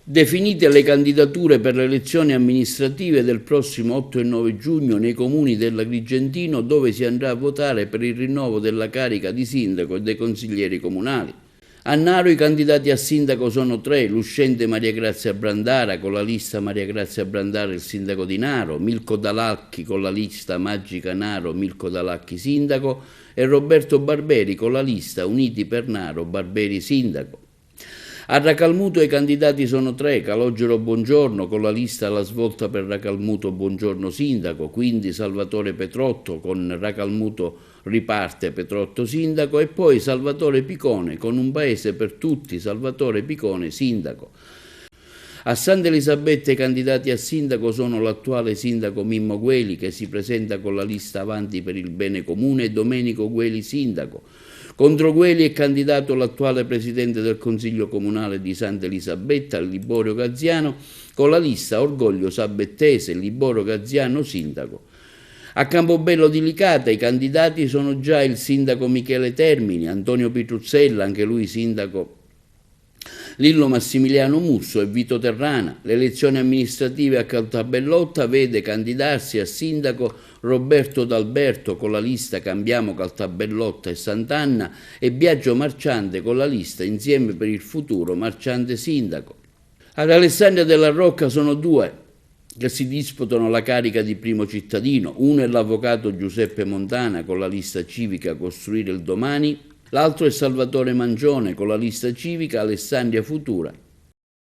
Definite le candidature per le elezioni amministrative del prossimo 8 e 9 giugno nei comuni dell'Agrigentino, dove si andrà a votare per il rinnovo della carica di sindaco e dei consiglieri comunali. A Naro i candidati a sindaco sono tre: l'uscente Maria Grazia Brandara con la lista Maria Grazia Brandara il sindaco di Naro, Milko Dalacchi con la lista Magica Naro Milko Dalacchi sindaco e Roberto Barberi con la lista Uniti per Naro Barberi sindaco. A Racalmuto i candidati sono tre: Calogero Bongiorno con la lista La Svolta per Racalmuto Bongiorno sindaco, quindi Salvatore Petrotto con Racalmuto riparte Petrotto sindaco, e poi Salvatore Picone con Un Paese per Tutti Salvatore Picone sindaco. A Santa Elisabetta i candidati a sindaco sono l'attuale sindaco Mimmo Gueli, che si presenta con la lista Avanti per il Bene Comune, e Domenico Gueli sindaco. Contro Gueli è candidato l'attuale presidente del Consiglio Comunale di Santa Elisabetta, Liborio Gaziano, con la lista Orgoglio Sabettese, Liborio Gaziano sindaco. A Campobello di Licata i candidati sono già il sindaco Michele Termini, Antonio Pitruzzella, anche lui sindaco, Lillo Massimiliano Musso e Vito Terrana. Le elezioni amministrative a Caltabellotta vede candidarsi a sindaco Roberto D'Alberto con la lista Cambiamo Caltabellotta e Sant'Anna e Biagio Marciante con la lista Insieme per il Futuro Marciante sindaco. Ad Alessandria della Rocca sono due che si disputano la carica di primo cittadino. Uno è l'avvocato Giuseppe Montana con la lista civica Costruire il Domani, l'altro è Salvatore Mangione con la lista civica Alessandria Futura.